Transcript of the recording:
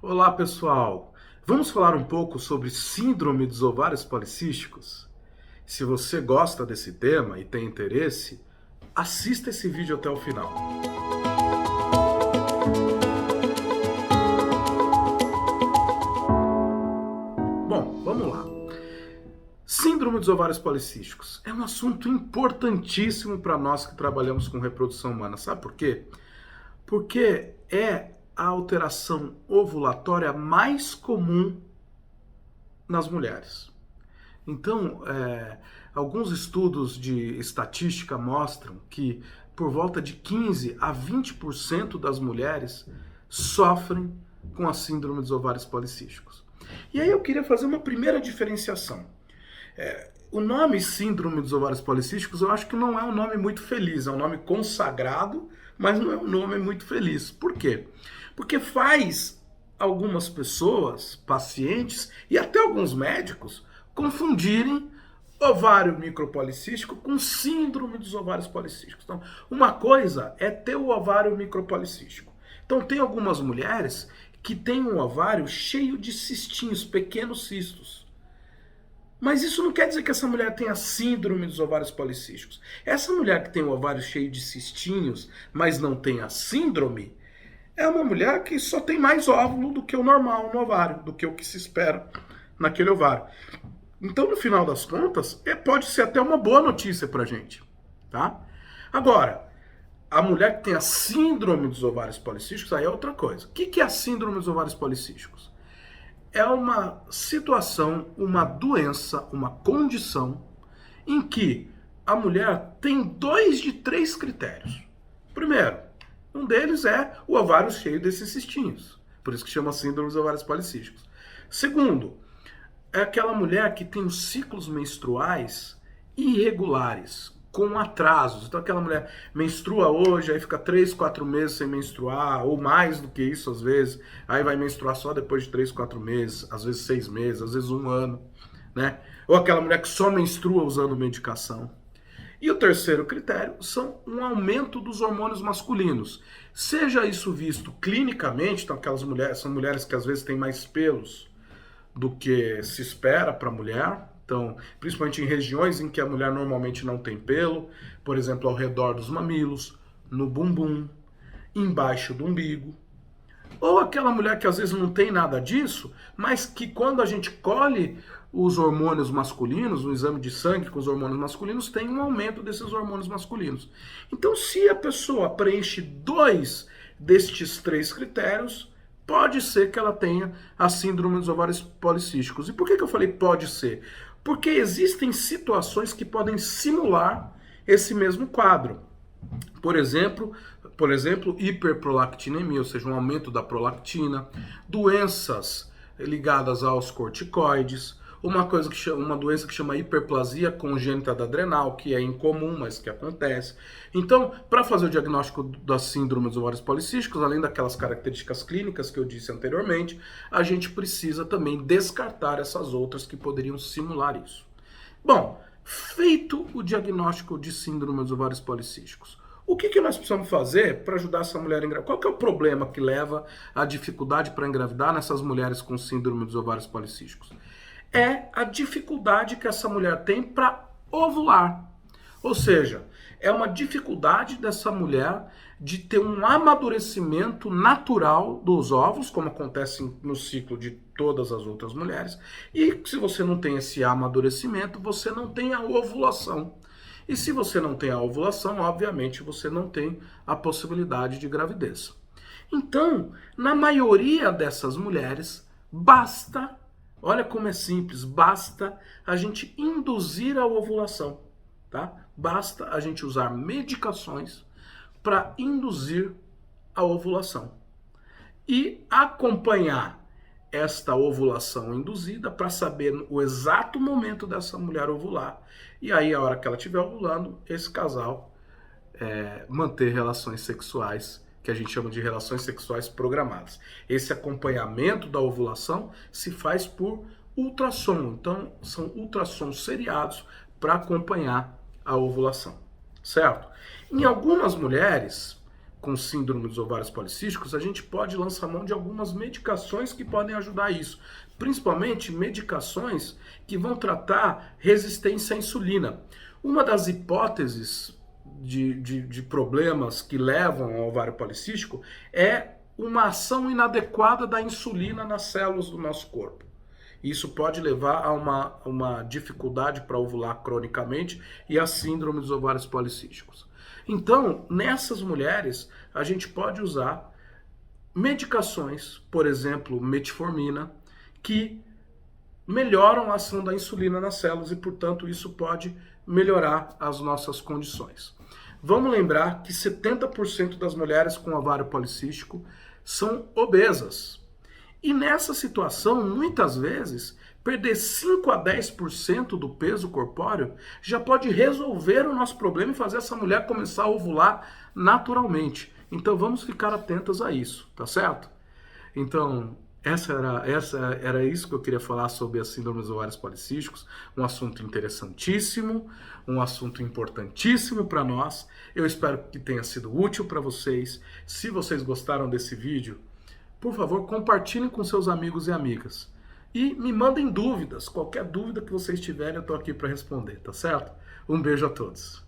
Olá, pessoal! Vamos falar um pouco sobre síndrome dos ovários policísticos? Se você gosta desse tema e tem interesse, assista esse vídeo até o final. Bom, vamos lá. Síndrome dos ovários policísticos é um assunto importantíssimo para nós que trabalhamos com reprodução humana. Sabe por quê? Porque é a alteração ovulatória mais comum nas mulheres. Então, alguns estudos de estatística mostram que por volta de 15 a 20% das mulheres sofrem com a síndrome dos ovários policísticos. E aí eu queria fazer uma primeira diferenciação. O nome síndrome dos ovários policísticos eu acho que não é um nome muito feliz, é um nome consagrado, mas não é um nome muito feliz. Por quê? Porque faz algumas pessoas, pacientes e até alguns médicos confundirem ovário micropolicístico com síndrome dos ovários policísticos. Então, uma coisa é ter o ovário micropolicístico. Então, tem algumas mulheres que têm um ovário cheio de cistinhos, pequenos cistos. Mas isso não quer dizer que essa mulher tenha síndrome dos ovários policísticos. Essa mulher que tem o ovário cheio de cistinhos, mas não tem a síndrome, é uma mulher que só tem mais óvulo do que o normal no ovário, do que o que se espera naquele ovário. Então, no final das contas, pode ser até uma boa notícia pra gente, tá? Agora, a mulher que tem a síndrome dos ovários policísticos, aí é outra coisa. O que é a síndrome dos ovários policísticos? É uma situação, uma doença, uma condição em que a mulher tem 2 de 3 critérios. Primeiro, um deles é o ovário cheio desses cistinhos, por isso que chama síndrome dos ovários policísticos. Segundo, é aquela mulher que tem os ciclos menstruais irregulares, com atrasos. Então aquela mulher menstrua hoje, aí fica 3, 4 meses sem menstruar, ou mais do que isso às vezes, aí vai menstruar só depois de 3, 4 meses, às vezes 6 meses, às vezes 1 ano, né? Ou aquela mulher que só menstrua usando medicação. E o terceiro critério são um aumento dos hormônios masculinos. Seja isso visto clinicamente, então aquelas mulheres, são mulheres que às vezes têm mais pelos do que se espera para a mulher, então, principalmente em regiões em que a mulher normalmente não tem pelo, por exemplo, ao redor dos mamilos, no bumbum, embaixo do umbigo. Ou aquela mulher que às vezes não tem nada disso, mas que quando a gente colhe os hormônios masculinos, um exame de sangue com os hormônios masculinos, tem um aumento desses hormônios masculinos. Então, se a pessoa preenche 2 destes 3 critérios, pode ser que ela tenha a síndrome dos ovários policísticos. E por que eu falei pode ser? Porque existem situações que podem simular esse mesmo quadro. Por exemplo, hiperprolactinemia, ou seja, um aumento da prolactina, doenças ligadas aos corticoides, uma doença que chama hiperplasia congênita da adrenal, que é incomum, mas que acontece. Então, para fazer o diagnóstico da síndrome dos ovários policísticos, além daquelas características clínicas que eu disse anteriormente, a gente precisa também descartar essas outras que poderiam simular isso. Bom, feito o diagnóstico de síndrome dos ovários policísticos, o que nós precisamos fazer para ajudar essa mulher a engravidar? Qual que é o problema que leva à dificuldade para engravidar nessas mulheres com síndrome dos ovários policísticos? É a dificuldade que essa mulher tem para ovular. Ou seja, é uma dificuldade dessa mulher de ter um amadurecimento natural dos ovos, como acontece no ciclo de todas as outras mulheres. E se você não tem esse amadurecimento, você não tem a ovulação. E se você não tem a ovulação, obviamente você não tem a possibilidade de gravidez. Então, na maioria dessas mulheres, basta, olha como é simples, basta a gente induzir a ovulação, tá? Basta a gente usar medicações para induzir a ovulação e acompanhar esta ovulação induzida para saber o exato momento dessa mulher ovular. E aí, a hora que ela estiver ovulando, esse casal manter relações sexuais, que a gente chama de relações sexuais programadas. Esse acompanhamento da ovulação se faz por ultrassom. Então, são ultrassons seriados para acompanhar a ovulação, certo? Em algumas mulheres, com síndrome dos ovários policísticos, a gente pode lançar mão de algumas medicações que podem ajudar isso. Principalmente medicações que vão tratar resistência à insulina. Uma das hipóteses de problemas que levam ao ovário policístico é uma ação inadequada da insulina nas células do nosso corpo. Isso pode levar a uma dificuldade para ovular cronicamente e a síndrome dos ovários policísticos. Então, nessas mulheres, a gente pode usar medicações, por exemplo, metformina, que melhoram a ação da insulina nas células e, portanto, isso pode melhorar as nossas condições. Vamos lembrar que 70% das mulheres com ovário policístico são obesas. E nessa situação, muitas vezes, perder 5 a 10% do peso corpóreo já pode resolver o nosso problema e fazer essa mulher começar a ovular naturalmente. Então vamos ficar atentas a isso, tá certo? Então, era isso que eu queria falar sobre a síndrome dos ovários policísticos, um assunto interessantíssimo, um assunto importantíssimo para nós. Eu espero que tenha sido útil para vocês. Se vocês gostaram desse vídeo, por favor, compartilhem com seus amigos e amigas. E me mandem dúvidas. Qualquer dúvida que vocês tiverem, eu estou aqui para responder, tá certo? Um beijo a todos.